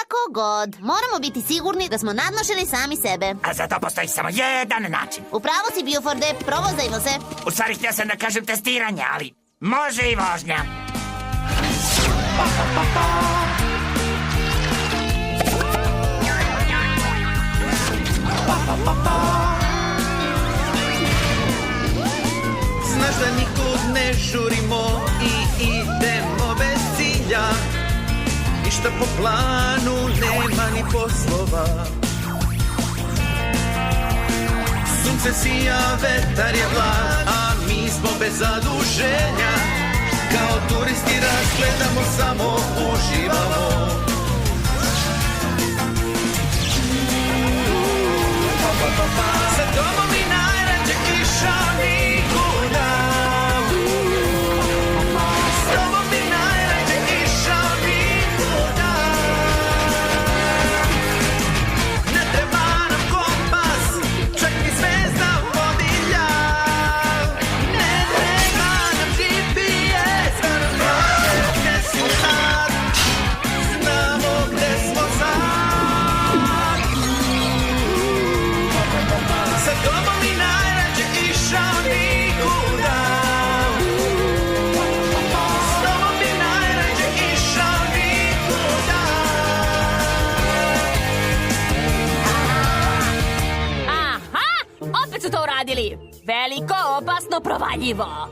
Kako god, moramo biti sigurni da smo nadmašili sami sebe. A za to postoji samo jedan način. Upravo si, Buforde, provozajmo se. U stvari htio sam da kažem testiranje, ali može i vožnja. Znaš da nikud ne žurimo i idemo bez cilja. Ništa po planu, nema ni poslova. Sunce sija, vetar je blag, a mi smo bez zaduženja. Kao turisti razgledamo, samo uživamo. Sa tobom i najrađe kiša nikuda. S tobom i najrađe kiša nikuda. Ne treba nam kompas, čak ni zvezda vodilja. Ne treba nam GPS, da nam kaže gde smo sad. Znamo gde smo sad. Sa tobom i najrađe išao nikuda. S tobom i najrađe išao nikuda. Aha! Opet su to uradili! Veliko, opasno, provaljivo!